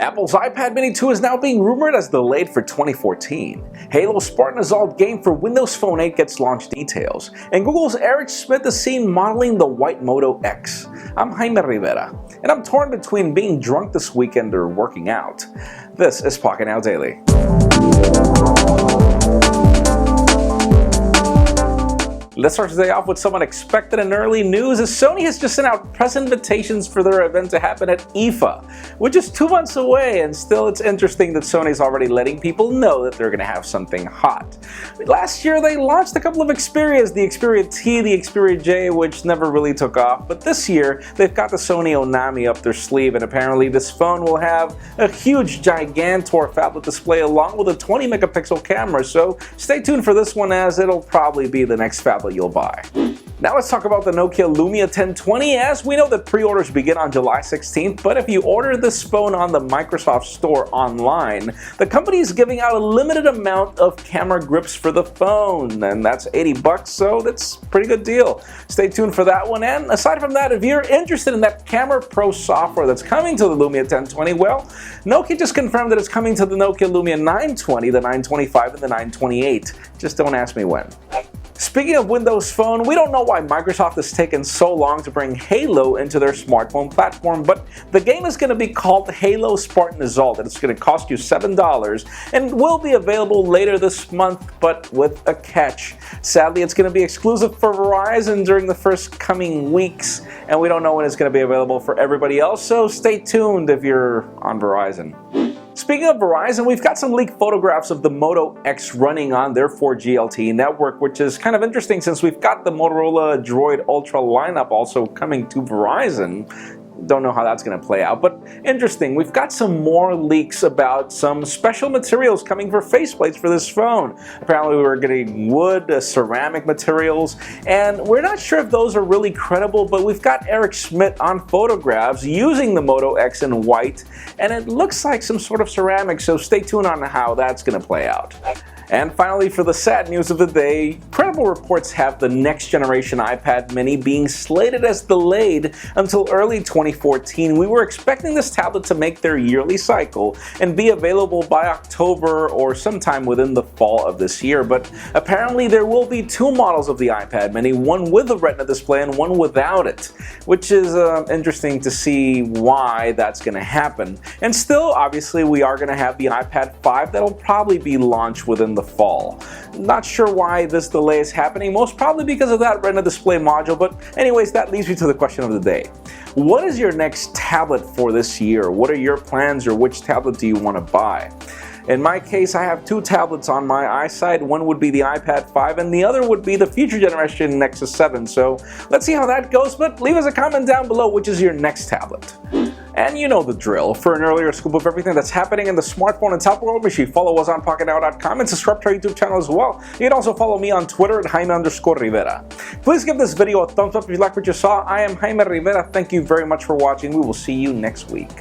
Apple's iPad Mini 2 is now being rumored as delayed for 2014. Halo-Spartan-Assault game for Windows Phone 8 gets launch details. And Google's Eric Schmidt is seen modeling the white Moto-X. I'm Jaime Rivera, and I'm torn between being drunk this weekend or working out. This is Pocketnow Daily. Let's start today off with some unexpected and early news, as Sony has just sent out press invitations for their event to happen at Aoife, which is 2 months away, and still it's interesting that Sony's already letting people know that they're going to have something hot. Last year they launched a couple of Xperias, the Xperia T, the Xperia J, which never really took off, but this year they've got the Sony Onami up their sleeve, and apparently this phone will have a huge Gigantor phablet display along with a 20 megapixel camera, so stay tuned for this one as it'll probably be the next phablet you'll buy. Now let's talk about the Nokia Lumia 1020, as we know that pre-orders begin on July 16th, but if you order this phone on the Microsoft Store online, the company is giving out a limited amount of camera grips for the phone, and that's $80, so that's a pretty good deal. Stay tuned for that one, and aside from that, if you're interested in that Camera Pro software that's coming to the Lumia 1020, well, Nokia just confirmed that it's coming to the Nokia Lumia 920, the 925, and the 928. Just don't ask me when. Speaking of Windows Phone, we don't know why Microsoft has taken so long to bring Halo into their smartphone platform, but the game is going to be called Halo-Spartan-Assault, and it's going to cost you $7 and will be available later this month, but with a catch. Sadly, it's going to be exclusive for Verizon during the first coming weeks, and we don't know when it's going to be available for everybody else, so stay tuned if you're on Verizon. Speaking of Verizon, we've got some leaked photographs of the Moto-X running on their 4G LTE network, which is kind of interesting since we've got the Motorola Droid Ultra lineup also coming to Verizon. Don't know how that's going to play out, but interesting. We've got some more leaks about some special materials coming for faceplates for this phone. Apparently we're getting wood, ceramic materials, and we're not sure if those are really credible, but we've got Eric Schmidt on photographs using the Moto-X in white, and it looks like some sort of ceramic, so stay tuned on how that's going to play out. And finally, for the sad news of the day, credible reports have the next generation iPad Mini being slated as delayed until early 2014. We were expecting this tablet to make their yearly cycle and be available by October or sometime within the fall of this year, but apparently there will be two models of the iPad Mini, one with a Retina display and one without it, which is interesting to see why that's going to happen. And still, obviously, we are going to have the iPad 5 that'll probably be launched within the fall. Not sure why this delay is happening, most probably because of that Retina display module, but anyways, that leads me to the question of the day. What is your next tablet for this year? What are your plans, or which tablet do you want to buy? In my case, I have two tablets on my eyesight. One would be the iPad 5 and the other would be the future generation Nexus 7. So let's see how that goes, but leave us a comment down below which is your next tablet. And you know the drill. For an earlier scoop of everything that's happening in the smartphone and tablet world, make sure you follow us on Pocketnow.com and subscribe to our YouTube channel as well. You can also follow me on Twitter at Jaime_Rivera. Please give this video a thumbs up if you like what you saw. I am Jaime Rivera. Thank you very much for watching. We will see you next week.